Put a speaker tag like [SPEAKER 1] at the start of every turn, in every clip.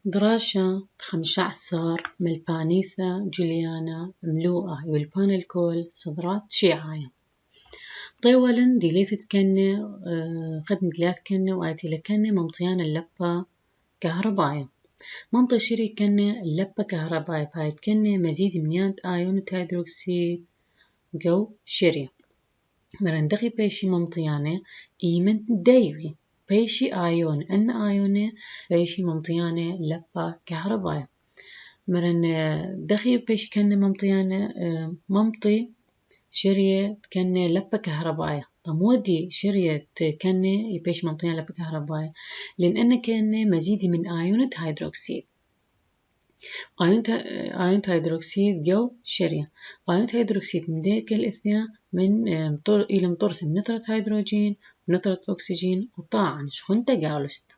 [SPEAKER 1] دراشة 15 ملبانيثا جوليانا ملوءة يولبان الكل صدرات شيعاية طيولا ديليثت كنة خدمة دليات كنة وآتي لكنة ممطيان اللبة كهرباية منطي شري كنة اللبة كهرباية بايت كنة مزيد منيانت آيون هيدروكسيد جو شري مرندخي بيشي ممطيانة إيمن دايوي بيشي آيون أن آيونة بيشي ممطيانة لبة كهرباية مرن دخي بيشي كنة ممطيانة ممطي شرية كنة لبة كهرباية مودي شرية كنة يبيش ممطيانة لبة كهرباية لأن كنة مزيد من آيونة هيدروكسيد آيون هيدروكسيد جو شرية آيون هيدروكسيد من ديك الاثنين من إلى مطرسة من نثرة هيدروجين ونثرة أكسجين وطاعا شخن تقالست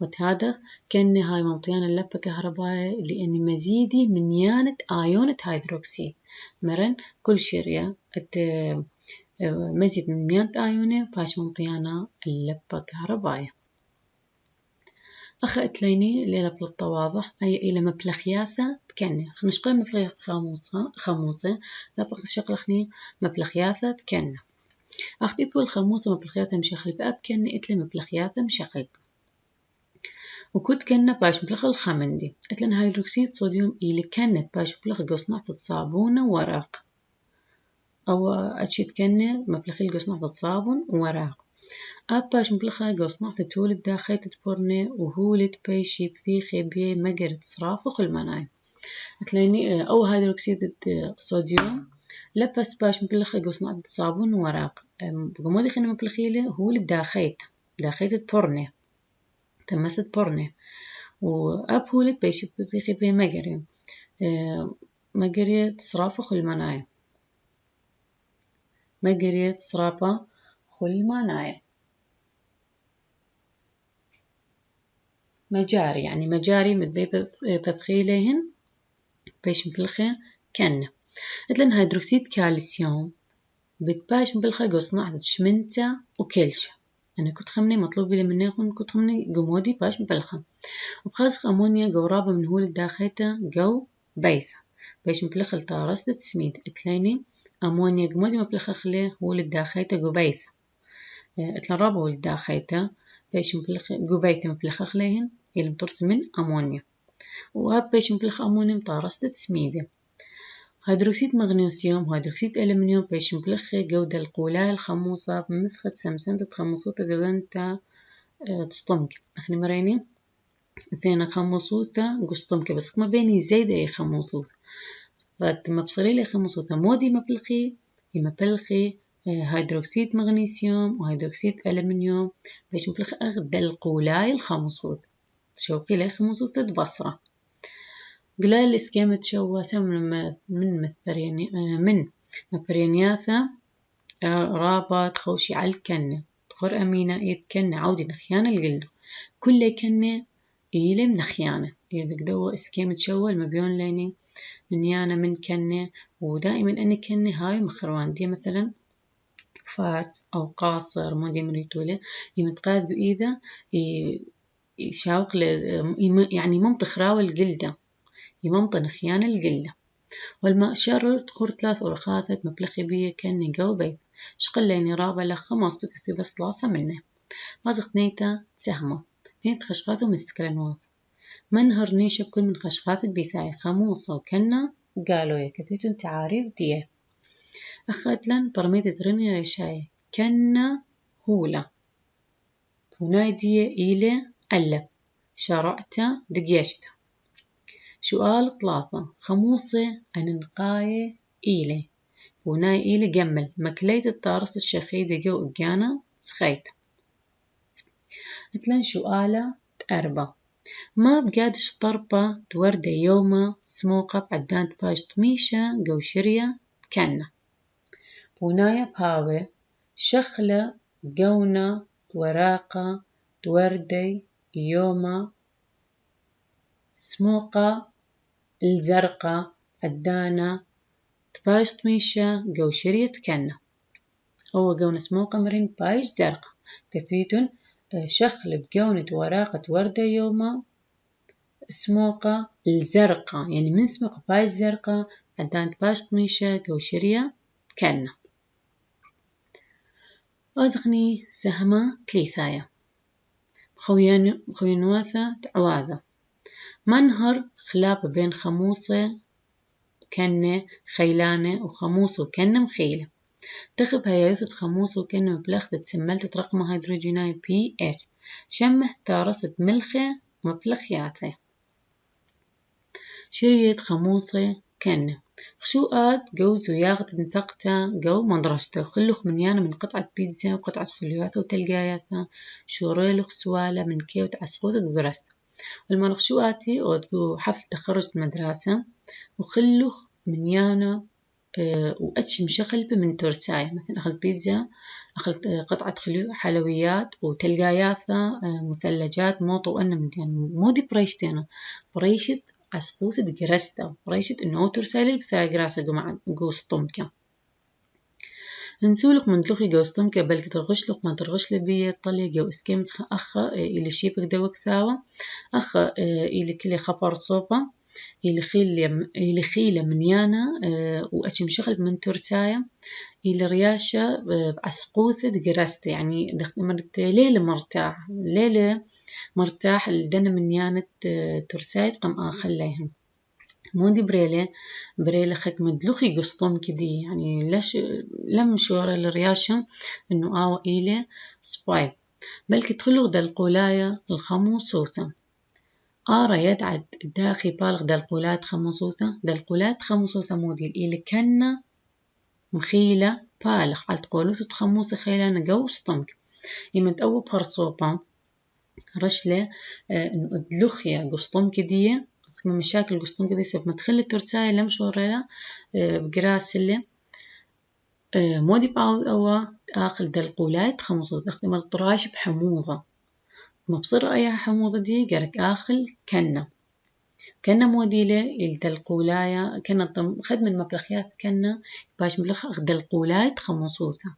[SPEAKER 1] وهذا كان هاي ممطيان اللبة كهرباء لأن مزيدي من يانة آيون هيدروكسيد مرن كل شرية مزيد من يانة آيونه باش ممطيانا اللبة كهرباء أخا إتليني ليلة بالتواضح أي إلى مبلخياثة تكني خنشقل مبلخ خموسة لا بخ شقلخني مبلخياثة تكني أختي ثول خموسة مبلخياثة مشخل بأب كني إتلي مبلخياثة مشخل وكنت كنا باش مبلخ الخمندي إتلن هيدروكسيد صوديوم إلي كانت باش مبلخ قصنع صابون وورق أو أتشيت كنا مبلخ القصنع صابون وورق أباش مبلخة قصنع تولد داخل تبرني وهولد بيشي بثيخي بي مقرد صراف وخل مناي تلاقيني أو هيدروكسيد الصوديوم لبس باش مبلخة قصنع صابون وورق بقمودي خلنا مبلخيله هولد داخيت تبرني تمست برني وأب هولد بيشي بثيخي بي مقرد مقرد صراف وخل مناي مقرد صرافة خل مناي مجاري يعني مجاري مدبي بثخيلهن بيش مبلخة كنة إتلن هيدروكسيد كالسيوم بتباش مبلخة قصنع شمنتا وكلشة أنا كنت خمني مطلوب لي مني كنت خمني قمودي باش مبلخة وبخاص أمونيا قرابة من هول الداخيتا جو بيثة بيش مبلخة التارست تسميد إتليني أمونيا قمودي مبلخة خليه هول الداخيتا جو بيثة إتلن رابة هول الداخيتا بيش مبلخة جو بيثة مبلخة خليهن اللي مطرس من أمونيا وهاب بيش مبلخ أمونيوم طارست تسميده هيدروكسيد مغنيسيوم هيدروكسيد ألمنيوم بيش مبلخ جودة القولاء الخموصة بمثخة سمسمة خموصوتا زودنتا تسطمك أخني مريني اثنين خموصوتا قسطمك بس ما بيني زايدة أي خموصوتا فما بصري لي خموصوتا مودي مبلخي يمبلخي هيدروكسيد مغنيسيوم وهيدروكسيد ألمنيوم بيش مبلخ أغدى القولاء الخموصوتا شوقي لي خموصوتا بصرة قلال إسكامة شواسة من مبرينياثا رابط خوشي على الكنة تخر أمينة يتكنة عودي نخيانة الجلد كل كنة إيلي منخيانة إذا قدوا إسكامة شوال مبيون ليني من يانا من كنة ودائما أني كنة هاي مخروان دي مثلا فاس أو قاصر مودي مريتولي يمتقاذ إذا يشاوق يعني منطخ راوي الجلدة يمنطن خيانة القلة والماء شر تخور 3 أرخاثة مبلخي بيه كأني جو بيت شقليني رابع لخ ماستو كثي بس 3 منه مازخ نيتا سهمة نيت خشخاثة ومستكلنوث منهر نيشة بكل من خشخاثة بيثاي خموصة وكنا قالوا يا كثيتون تعاريف ديه أخذ لن برميدة رمي ريشاي كنا هولا ونايدية إيلي ألب شرعتا دقيشتا سؤال 3 خموصة أننقاية إيلي وناي إيلي جمل مكليت الطارس الشخيدة جو إجانا سخيت مثلا سؤالة 4 ما بقادش طربة توردة يومة سموقة بعدان باش طميشة جو شرية كنا ونايا بهاوي شخلة جونا وراقة توردي يومة سموقة الزرقاء الدانة تباش طميشة جو شرية كنا هو جون سموقة مرين باش زرقاء كثيتون شخل بجونة وراقة وردة يوما سموقة الزرقاء، يعني من سموقة باش زرقاء عدان باش طميشة قوشرية كنا. أزغني سهمة تليثايا بخوينواثة تعواذة منهر خلاف بين خموصة كنة خيلانة وخموصة وكنة مخيلة. تخب هياثة خموصة وكنة مبلغ تسملت رقم هيدروجيناي pH شمه تارست ملخة مبلخياته. شرية خموصة كنة خشوقات جوز وياغت نفقتا جو مدرسته وخلوخ منيانا من قطعة بيتزا وقطعة خلياثة وتلقاياثة شوريلوخ سوالة من كيوت عسقوطة جرسته. والمرخشوقاتي أودقو حفل تخرج المدرسة وخلوخ منيانا وأتش مشغلبة من ترساية مثلا أخذت بيتزا أخذت قطعة حلويات وتلقاياثة مثلجات موطو وأنا يعني مودي بريشتينا بريشت عسقوسة جرستا بريشت إنه ترسالي بثا جراسة جماعة جوستومكا نسولك من تلوخي جوستومكا بلك ترغشلق ما ترغش لبيه طلي جو اسكيمت أخا إلي شيبك دوك ثاوة أخا إلي كلي خبر صوبة إلي خيلة منيانا وأتش مشغل من ترساية إلى رياشة بعسقوثة دقرست يعني مرت ليلة مرتاح الدنا منيانة ترساية قم آخليهم مودي بريلة خك مدلوخي قسطم كدي يعني ليش لم شورة الرياشة إنه آوى إلى سبايب بلكي تخلق دالقولاية الخموصوثة آرى يدعد داخي بالغ دالقولات خموصوثة مودي إلى كنا مخيلة بالغ على تقولوث تخموصة خيلانة قوسطمك يمت أو برصوبة رشلة إنه أدلوخيا قسطم كدية من مشاكل قسطم كدية سبب ما تخلي الترساية لمشورة بقراسلة مودي بعض أو آخل دالقولات خموصوث أخدم الطراش بحموضة ما بصير أي حموضة دي قالك آخل كنا موديلة الدلقولاية كنا خدم المبلخيات كنا باش مبلخ دلقولات خموصوثة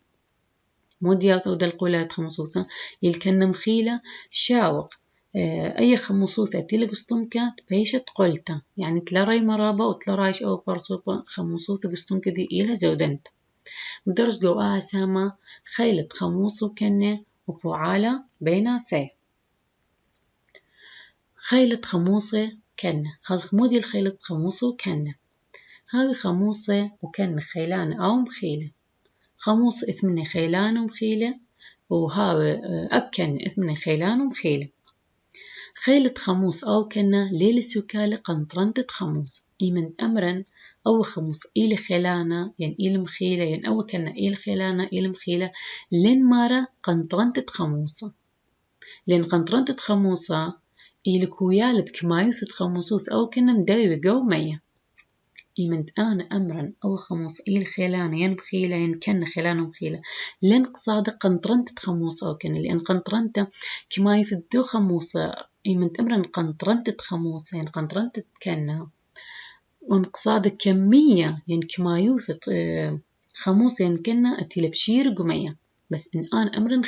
[SPEAKER 1] موديات أو دلقولات خموصوثة كنا مخيلة شاوق أي خموصوثة تيلي قسطمكات بيشت قلتا يعني تلاري مرابة وتلارايش أو برصوبة خموصوثة قسطمكة دي إلها زودنت بدرس جو سامة خيلة خموصو كنا وفعالة بيناثي خيلة خموصة كنة خاص مودي الخيلة خموصة وكنة هذه خموصة وكنة خيلانة أو مخيلة خموصة إثمنة خيلانة ومخيلة وهذا أكن إثمنة خيلانة ومخيلة خيلة خموص أو كنة ليلة سكالة قنطرنتة خموص إيمن أمرا أو خموص إلى خيلانة يعني إلى مخيلة يعني أو كنة إلى خيلانة إلى مخيلة لين مارا قنطرنتة خموصة لين قنطرنتة خموصة إلى كويالة كمايوث خموصوث أو كنا مداوي جو مية إيمنت أنا أمرا أو خموص إلى خيلانة ين بخيلة ين كنا خيلانة ومخيلة لين قصادة قنطرنتة خموصة أو كنا لأن قنطرنتة كمايوث دو خموصة إيمنت أمرا قنطرنتة خموصة ين قنطرنتة كنا ونقصادة كمية ين كمايوث خموصة ين كنا أتيل بشير قمية بس إن أنا أمرا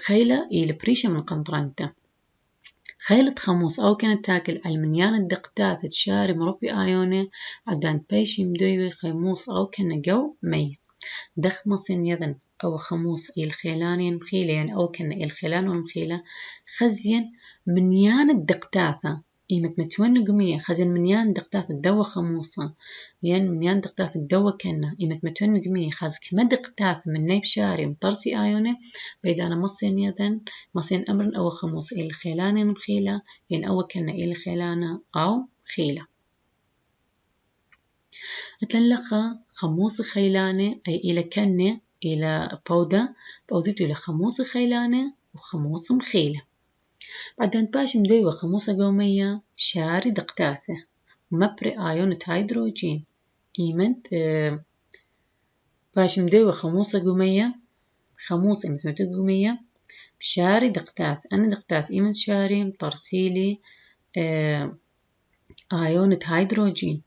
[SPEAKER 1] خيلة إلى بريشة من قنطرنتة خيلة خموص أو كانت تاكل المنيان الدقتات تشاري مربي آيونة عدان بيشي مدوي خيموص أو كان جو مي دخمصين يذن أو خموص الخيلانين مخيلة يعني أو كان الخيلان والمخيلة خزين منيان الدقتاثة إيمة متون قمية خزين منيان دقتاث الدوا خموصة يعني منيان دقتاث الدوا كنا إيمة متون قمية خازك ما دقتاث من نيب شاري مطرسي آيونة بيدانا مصين يذن مصين أمر أو خموص الخيلانين مخيلة يعني أو كنا الخيلانة أو خيلة أتلقى خموص خيلانة أي إلى كنة إلى بودته إلى خموص خيلانة وخموص مخيلة بعدين باش مديوة خموصة قومية شاري دقتاثة ومبري آيونة هيدروجين إيمنت باش مديوة خموصة قومية خموصة متمتد قومية بشاري دقتاث أنا دقتاث إيمنت شاري مطرسيلي آيونة هيدروجين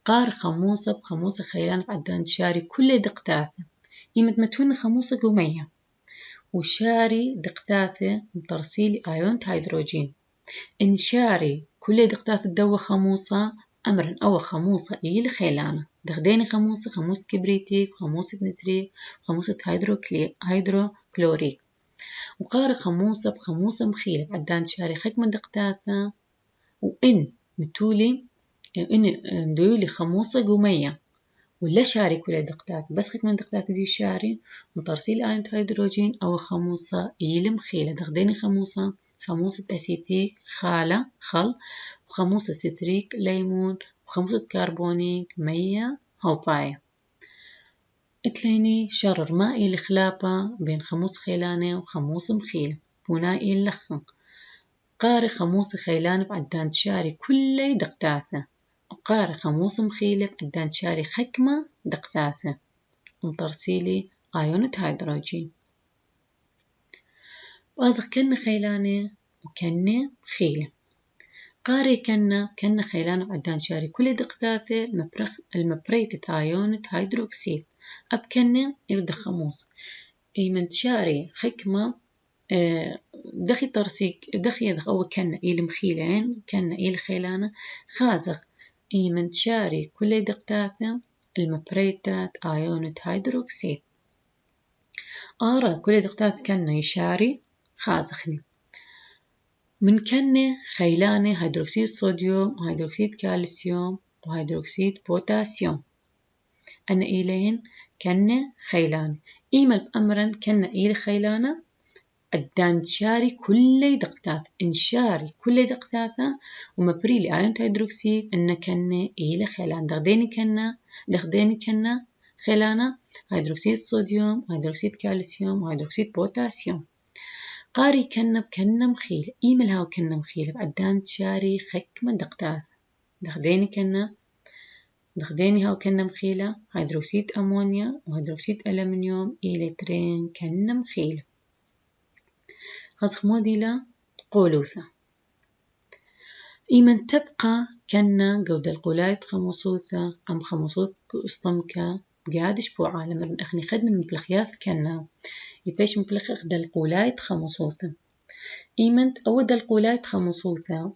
[SPEAKER 1] قار خموصة بخموصة خيلان عدان شاري كل دقتاثة إيمت متون خموصة قومية وشاري دقتاثة مترسيلي آيون هيدروجين إنشاري كل دقتات الدوا خموصة أمرن أو خموصة إيل خيلانة دغديني خموصة كبريتيك خموصة نتريك خموصة هيدروكلوريك وقاري خموصة بخموصة مخيلة بعدان شاري خك من دقتاتها وإن متولي إن مديولي خموصة قومية ولا شاري كل دقتات بس خك من دقتات دي شاري مطرسيل آيون هيدروجين أو خموصة إيل مخيلة دغديني خموصة أسيتيك خل وخموصة ستريك ليمون وخموصة كربونيك مية هوباية اتليني شرر مائي الخلافة بين خموص خيلانة وخموص مخيلة بنائي اللخم قاري خموص خيلانة بعدان تشاري كل دقتاثة وقاري خموص مخيلة بعدان تشاري خكمة دقتاثة ومطرسيلي آيونة هيدروجين وازغ كن خيلانة وكن خيلة قاري كن خيلانة بعدان تشاري كل دقتاثة المبريتة آيونة هيدروكسيد أب كن يبدأ خموص من تشاري خكمة دخي ترسيك دخي أو كنا إيل مخيلين كنا إيل خيلانة خازغ من تشاري كل دقتاثة المبريتات آيونة هيدروكسيد كل دقتاث كنا يشاري خازخني من كنا خيلانة هيدروكسيد صوديوم وهيدروكسيد كالسيوم وهيدروكسيد بوتاسيوم أنا إيلين كنا خيلانة إيمل بأمرن كنا إيل خيلانة عدان تشاري كل دقتاث إنشاري كل دقتاثة ومبريلي آيون هيدروكسيد إن كنا إيل خيلان دغديني كنا خيلانة هيدروكسيد صوديوم وهيدروكسيد كالسيوم وهيدروكسيد بوتاسيوم قاري كنا بكنا مخيلة إيمل هاو كنا مخيلة بعدان تشاري خك من دقتاث دغديني هاو كنا مخيلة هيدروكسيد أمونيا وهيدروكسيد ألمنيوم إلكترين كنا مخيلة خزخ موديلا قولوسة إيمن تبقى كنا جود القولايت خمصوثة عم خمصوث كأسطمكة قادش بو عالم رن أخني خد من مبلخياث كنا يبيش مبلخ أخد القولايت خمصوثة إيمن أود القولايت خمصوثة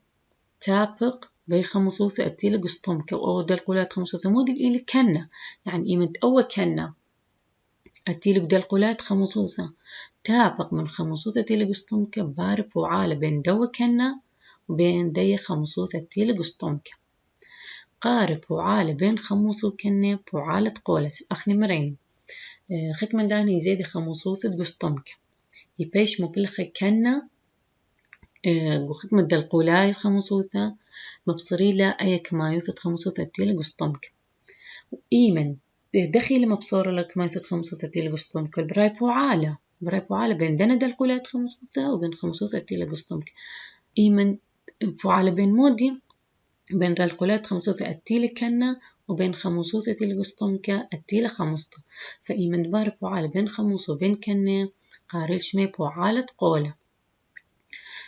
[SPEAKER 1] تابق بي خمصوثة أتيل قسطمكة أود القولايت خمصوثة موديل إلي كنا يعني إيمن أول كنا أتيلك دلقولات خمصوصة تابق من خمصوصة تيلك قسطمك بارب وعالة بين دو كنا وبين دي خمصوصة تيلك قسطمك قارب وعالة بين خموص وكنا وعالة قولس أخني مرين خك من داني يزيد خمصوصة قسطمك يبيش مبلخ كنا خك من دلقولات خمصوصة مبصري لا أي كمايوثة خمصوصة تيلك قسطمك وإيمن دخيل مبصورة لك ما يصير خمسة تيل قسطمك براي بوعالة بين دنا دلقولات خمسة وبين خمسة تيل قسطمك إيمن بوعالة بين مودي بين دلقولات خمسة التيل كنا وبين خمسة تيل قسطمك التيل خمسة فإيمن بار بوعالة بين خمسة وبين كنا قارل شمي بوعالة قولة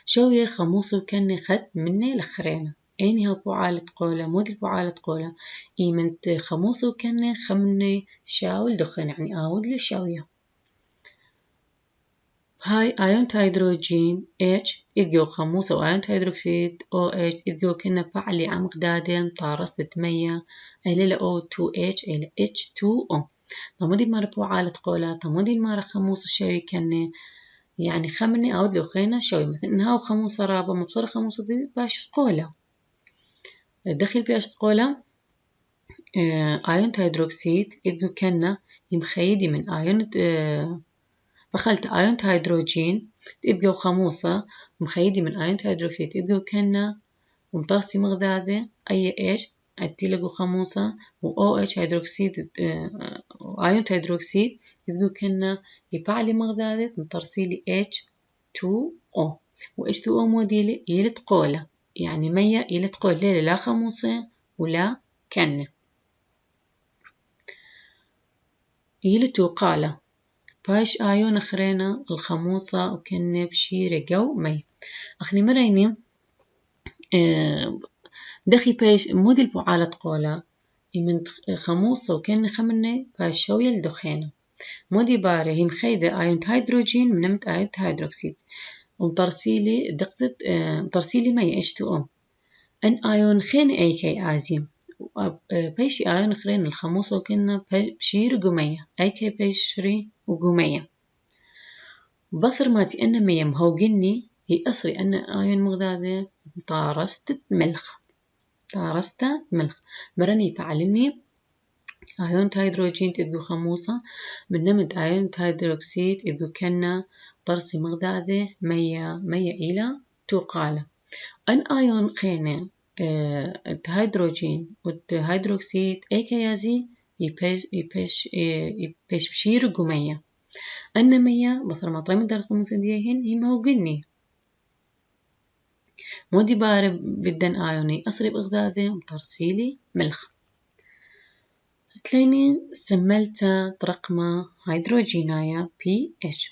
[SPEAKER 1] شوية خمسة وكنا خد مني لخرينا أيني هو بوعالة قولة موديل بوعالة قولة إيمنت خموصة وكنا خمني شاول دخن يعني آود لشاوية هاي آيون هيدروجين H إذجو خموصة وآيون هيدروكسيد OH إذجو كنا بعلي عمق دادين طارست تمية إلى O2H إلى H2O طموديل مارا بوعالة قولة طموديل مارا خموصة شاوي كنا يعني خمني آود لخينا شاوي مثلا إنها خموصة رابة مبصرة خموصة دي باش قولة دخل بيش قولة آيون هيدروكسيد إذ كنا يمخيدي من آيون بخلت آيون هيدروجين إذ خموصة مخيدي من آيون هيدروكسيد إذ كنا ومطرسي مغذاذة أي إيش أتيلقو خموصة و OH هيدروكسيد آيون هيدروكسيد إذ كنا يبعلي مغذاذة مطرسيلي H2O و H2O موديلي يلت قولة يعني مية يلت قول ليلة لا خموصة ولا كنة يلتو قالة باش آيون أخرينا الخموصة وكنة بشيرة جو مي أخني مريني دخي باش موديل بوعالة قولة من خموصة وكنة خمنة باش شوية الدخانة مودي باري هي مخيدة آيون هيدروجين من نمت آيون هيدروكسيد ومطرسيلي دقت مطرسيلي مي H2O أن آيون خين أي كي آزيم بيش آيون خرين الخموس وكنا بشير قمية أي كي بيشري وقمية بثر ماتي أن مية مهوجني هي أصري أن آيون مغذاذة طارست ملخ مرني بعلني آيون هيدروجين تدقو خموسة بنمد آيون هيدروكسيد تدقو كنا طرسي مغذاذة مية إلى توقالة أن آيون خينة الهيدروجين والهيدروكسيد أي كيازي يبيش بشير قمية أن مية بصر ما طريم الدار خموسة ديهن هي موجني مودي بارب بدن آيوني أصري بغذاذة ومطرسيلي ملخ تليني سملتا ترقمة هيدروجينايا pH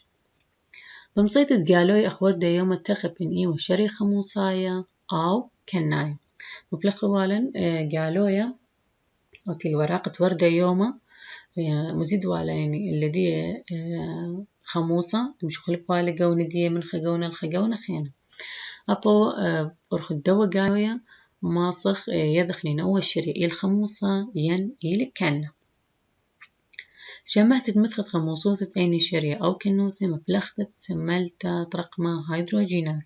[SPEAKER 1] بمصيت تقالوي أخور ديوم التخبن إي وشري خموصايا أو كنايا مبلغ والا قالويا أوتي الوراقة وردة يوما مزيد والا يعني الذي خموصة مش خلب والا قون دي من خقونا خينا أبو أرخ الدوا قالويا ماصخ يدخلين أول شري الخموصة ين إلي كنا جمعت تمثخت خموصوثة أيني شرية أو كنوثة مبلغت سملتا ترقمة هيدروجينات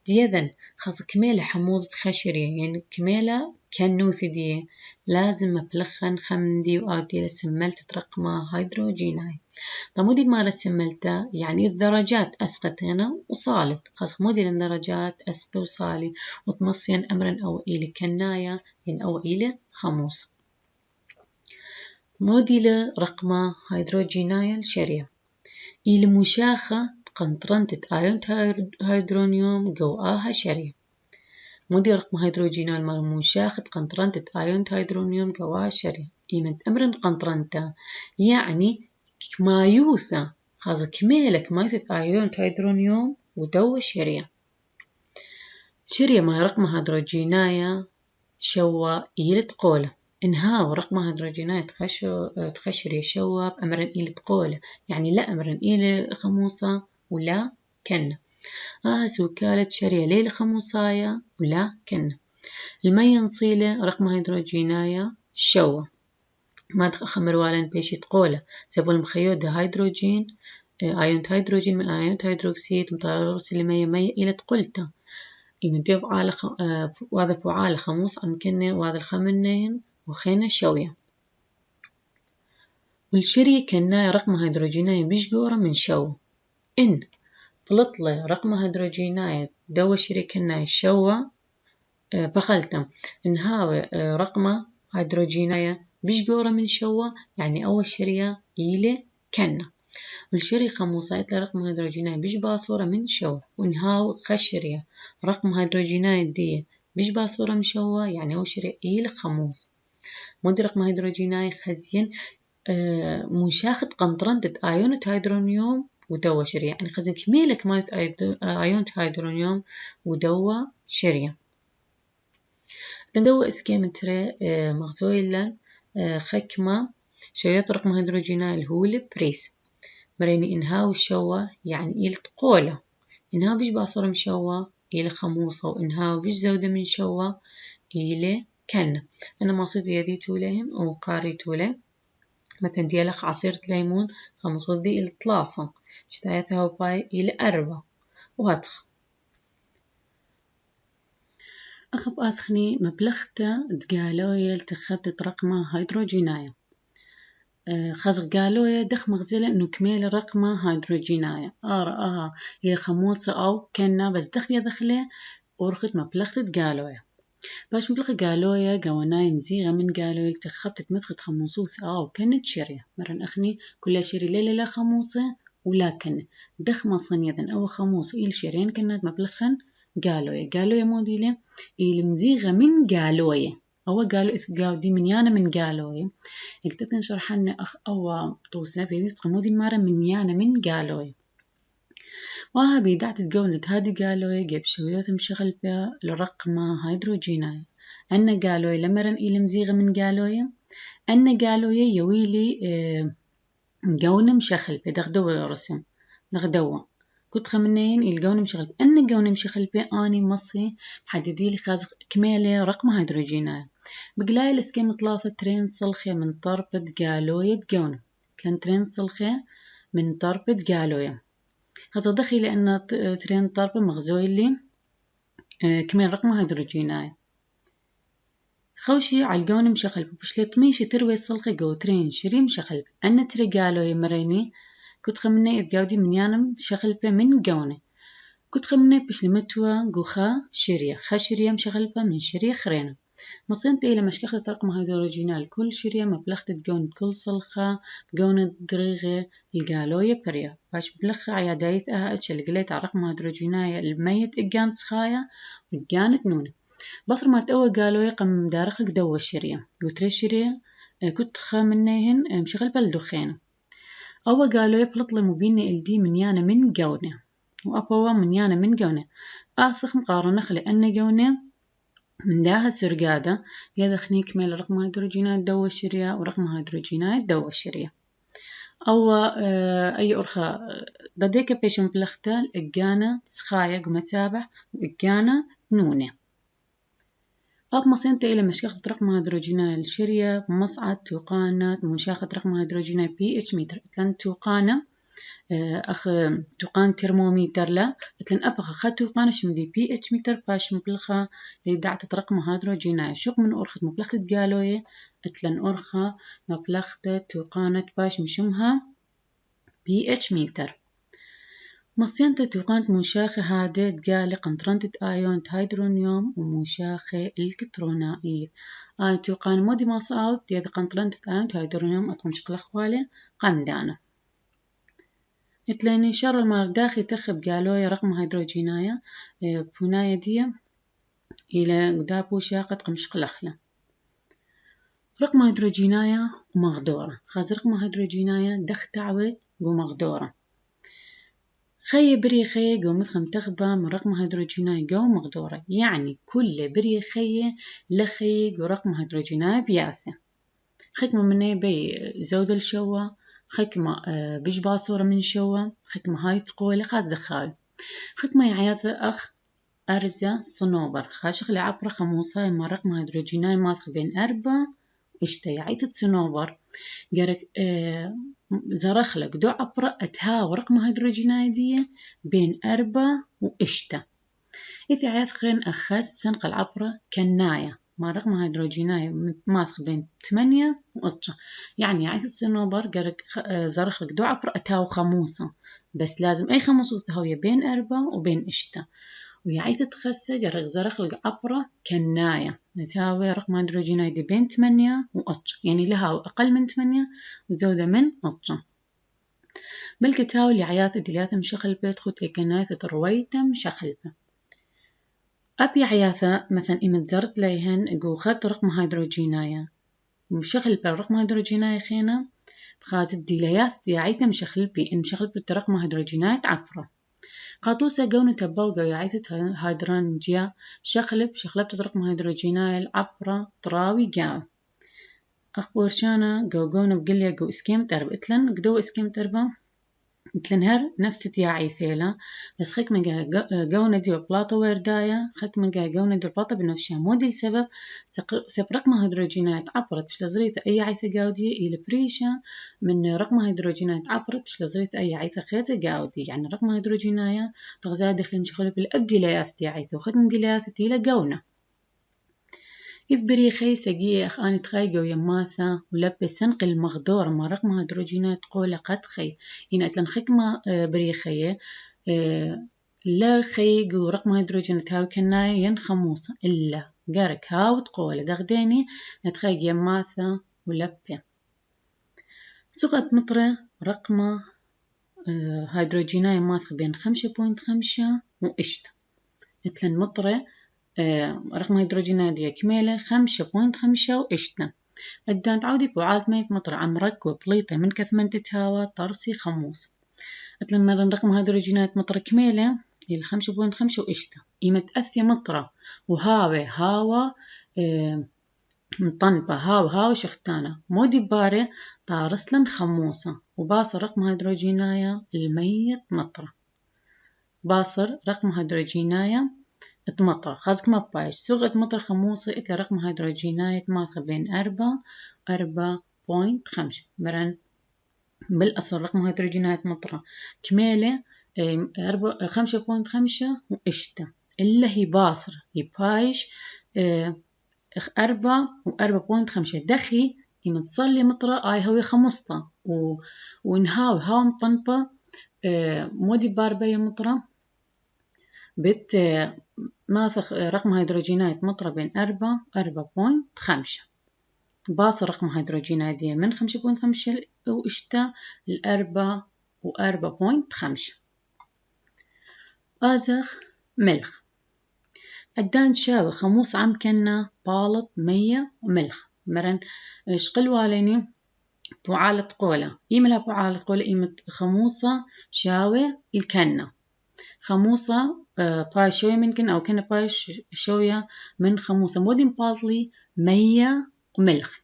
[SPEAKER 1] ديذن خاصة كميلة حموضة خشرية يعني كميلة كنوثة دي لازم مبلغن خمدي وأوتي لسملت ترقمة هيدروجينات طمودي المارة سملتا يعني الدرجات أسقط هنا وصالت خاصة مودي الدرجات أسقي وصالي وتمصين أمرا أو إلي كنايا يعني أو إلي خموص موديلة رقمة هيدروجينايا الشرية إلى مشاخة قنطرنت آيون هيدرونيوم جوآها شرية مودي رقم هيدروجينال مال مشاخة قنطرنت آيون هيدرونيوم جوآها شرية إيمن أمرن قنطرنتا يعني كمايوثة خاصة كميلة كمايوثة آيون هيدرونيوم ودو شرية ما رقم هيدروجينايا شوا إيلة قولة إنهاو رقم هيدروجينات تخشري شوا بأمرن إيلة قولة يعني لا أمرن إيلة خموصة ولا كن سوكالة شرية ليلة خموصايا ولا كن المية نصيلة رقم هيدروجينايا شوا ما تخمر والن بيشي تقولة سبب المخيود هيدروجين آيون هيدروجين من آيون هيدروكسيد متعرس المية مية إلى تقولته يمديب على وهذا فعال خموس عن كنة وهذا الخمنين وخينا شوية والشري كنا رقم هيدروجيناي بيشجورة من شو إن بلطلة رقم هيدروجيناي دوا شري كنا شوا بخلتم إن هاوي رقم هيدروجيناي بيشجورة من شوا يعني أول شرية إلي كنا والشري خموسات لرقم هيدروجيناي بيش باصورة من شوا ونهاو خشرية رقم هيدروجيناي دي بيش باصورة من شوا يعني أول شرية إلي خموس مودي رقم هيدروجيناي خزين مشاخة قنطرنة آيون هيدرونيوم ودوا شرية يعني خزين كميلة كمايث آيون هيدرونيوم ودوا شرية تندوا اسكيمتري مغزويلا خكمة شوية رقم هيدروجيناي الهول بريس مريني إنهاو الشوا يعني إلى تقولة إنهاو بيش باصورة من شوا إلى خموصة وإنهاو بيش زودة من شوا إلى كنة أنا ما صيد يدي تولين وقاري تولين مثلا ديالك عصيرة ليمون خمسة دي إلى 3 اشتايتها باي إلى 4 وهاتخ أخب أثخني مبلغته تقالوية التخبت رقمة هيدروجيناية خاص قالوية دخ مغزلة إنه كميل رقمة هيدروجيناية رآها هي خموسة أو كنا بس دخلة ورخت مبلغته تقالوية باش مبلغ قالويا قواناي مزيغة من قالويا التخبت تمثخت خموصوث وكانت شرية مرن أخني كل شري ليلة لا خموصة ولا كن دخ ما صنيذن أو خموصة إل شرين كانت مبلغن قالويا موديلة إل مزيغة من قالويا أو قالوا إثقاو دي من يانا من قالويا اكتتن شرحنا أخ أو توسنا في ذي تقمودي المارة من يانا من قالويا وها بيدعت تقولت هادي قالويا جيب شويوث مشغل بها لرقمة هيدروجينايا أنا قالويا لمرن إلى مزيغة من قالويا أنا قالويا يويلي قون مشغل بها دغدوة رسم دغدوة كنت خمنين يلقوني مشغل أن قوني مشغل بي أني مصي محددي لي خازق كميلة رقم هيدروجيناي بقلاي الاسكيم 3 ترين صلخة من طربة قالوية قوني 3 ترين صلخة من طربة قالوية هذا دخي لأن ترين طربة مغزوي لي كميل رقم هيدروجيناي خوشي علقوني مشغل بش لطميشي تروي صلخة قو ترين شري مشغل أن تري قالوية مريني كنت خمني اتقاودي من يانم شغلبة من قوني كنت خمني بش لمتوى قوخا شرية خا شرية مشغلبة من شرية خرينة مصينت إلى مشكخة رقم هيدروجينال كل شرية مبلغت تقون كل صلخة بقونة دريغة القالوية بريا باش بلخة عيادايت اتش اللي قليت على رقم هيدروجيناية الميت اقان سخايا وقانت نونة بطر ما تقوى قالوية قم دارخلك دوا الشرية وتري شرية كنت خامنيهن مشغل بالدخينة أول قالوا يبلطلي مبيني الدي من يانا من قونة وأبوا من يانا من قونة آثخ مقارنة لأن قونة من داها سرقادة يدخني كمال رقم هيدروجينات دوا الشرية ورقم هيدروجينات دوا الشرية أو أي أرخى ضديك بيشن بلختال إجانا سخايا قمسابح وإجانا نونة أب مصينت إلى مشاخة رقم هيدروجينات الشرية مصعد توقانات مشاخة رقم هيدروجينات pH متر تلان توقانة أخ توقان ترمومتر لا تلان أبخ خا توقانة شمدي pH متر باش مبلخة لدعت رقم هيدروجينات شوق من أرخة مبلخة قالوية تلان أرخة مبلخة توقانة باش مشمها pH متر مصينت توقانت مشاخة هادي تقالي قنطرنتة آيون هيدرونيوم ومشاخة الكترونائية توقان مودي ما صعود يد قنطرنتة آيون هيدرونيوم أطقم شكل أخوالي قندانة اتلاني شر المرداخي تخب قالوا رقم هيدروجينايا بوناية دي إلى قدابو شاقة قمشق الأخلة رقم هيدروجينايا ومغدورة خاز رقم هيدروجينايا دخ تعود ومغدورة خي بري خي جو مثخم تخبى من رقم هيدروجيناي جو مغدورة يعني كل بري خي لخي جو رقم هيدروجيناي بياثة خكمة مني بي زود الشوا خكمة بيش باصورة من شوا خكمة هاي تقولي خاص دخاوي خكمة يعيات أخ أرزة صنوبر خاشخ لعبرة خموصة ما رقم هيدروجيناي ماثخ بين أربعة اشتا عيت صنوبر جرك زرخلك دو عبرة أتها ورقم هيدروجيناي دي بين أربعة واشتا إذا عيات خرين أخس سنق العبرة كناية ما رقم هيدروجيناي ماثخ بين 8 وقطة يعني عيت الصنوبر جرك زرخلك دو عبرة أتها وخموصة بس لازم أي خموصة تهوية بين أربعة وبين اشتا ويعيث تخسى جرق زرخلق عبرة كناية نتاوي رقم هيدروجيناي دي بين 8 وقطة يعني لها أقل من 8 وزودة من قطة بالكتاوي اللي عياث دلياثة مشخلبة تخوت كناية ترويتة مشخلبة أبي عياثة مثلا إمت زرت ليهن جو خط رقم هيدروجينايا مشخلبة رقم هيدروجيناي خينا بخاز الدلياث دي عيثة مشخلبي إن مشخلبة رقم هيدروجيناي عبرة قاطوسة قونة تبوغا يعيثة هيدرانجيا شخلب تطرق هيدروجيناي العبرة طراوي قاو أخبورشانا قونا بقليا قو اسكيم ترب اتلن قدو اسكيم تربا اتلن هر نفس تياعي ثيلا بس خيك من قونا ديو بلاطة وردايا خيك من قونا ديو بلاطة بنفشها مودي السبب سب رقم هيدروجينات عبرت بش لزريث أي عيثة قاودية إلى بريشة من رقم هيدروجينات عبرت بش لزريث أي عيثة خيثة قاودي يعني رقم هيدروجينايا تغزا دخل نشخل بالأبديليات تياعيثة وخدم ديليات تيلا قونا إذ بريخي سقي أخاني تخيقو يماثا ولبس سنق المغدور ما رقم هيدروجينات قولة قد خي إن أتلن خكمة بريخية لا خيقو رقم هيدروجينات هاو كناي ينخموصة إلا قارك هاو تقولة دغديني نتخيق يماثا ولبي سقط مطرة رقم هيدروجيناي ماث بين 5.5 وإشتا أتلن مطرة رقم هيدروجينات دي كميلة 5.5 وإشتا أدان تعودي بوعات ميت مطر عمرك وبليطة من كثمن تتهاوى طرسي خموس أتلن مرن رقم هيدروجينات مطر كميلة إلى 5.5 وإشتا إيمة أثي مطرة وهاوي هاوى مطنبة هاو شختانة مودي باري طارسلن خموسة وباص رقم هيدروجينايا الميت مطرة باصر رقم هيدروجيناية تمطرة خازك ما بايش سوغ تمطر خموصة إتلا رقم هيدروجيناية ماثغ بين 4.5 مرن بالأصل رقم هيدروجيناية مطرة كميلة 5.5 وإشتا إلا هي باصر هي بايش 4.5 دخي يمتصلي مطرة آي هوي خمسطة ونهاو هاو مطنبة مودي باربية مطرة بت ماثخ رقم هيدروجينات مطرة بين 4.5 باصر رقم هيدروجينات دي من 5.5 وإشتا 4.5 آزخ ملخ عدان شاوي خموس عم كنا بالط 100 ملخ مرن شقلوا عليني بوعالة قولة إيملا بوعالة قولة إيمت خموصة شاوي الكنة خموصة باي شوية ممكن أو كنا باي شوية من خموصة مودين باطلي 100 ملخ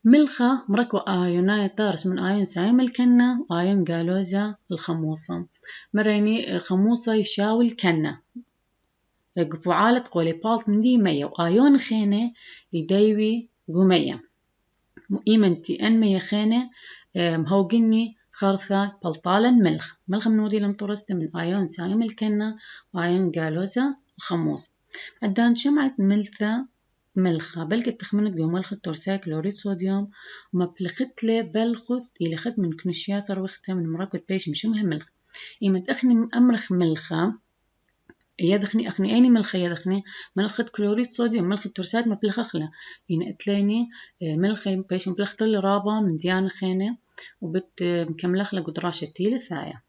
[SPEAKER 1] ملخة مركو آيوناية طارس من آيون سايم الكنة وآيون قالوزة الخموصة مريني خموصة يشاوي الكنة قبوعالة قولي بالط من دي 100 وآيون خينة يديوي قمية إيمنتي أن 100 خينة مهوقني خرثة بلطالا ملخ من ودي لم ترست من آيون سايم الكنة وآيون قالوزة الخموص عدان شمعة ملخة بلك بتخمنك بيوم ملخة تورساي كلوريد صوديوم وما بلخت له بلخث إلى خد من كنشيات روختة من مراكد بيش مشمها ملخ إيمت أخني أمرخ ملخة يدخني أخني أيني ملخة يدخني ملخة كلوريد صوديوم ملخة تورسات ما بلخخلة يعني أتليني ملخة بيش مبلخت لي رابا من ديانة خينة وبت مكملخلة قدراشة تيل ثايا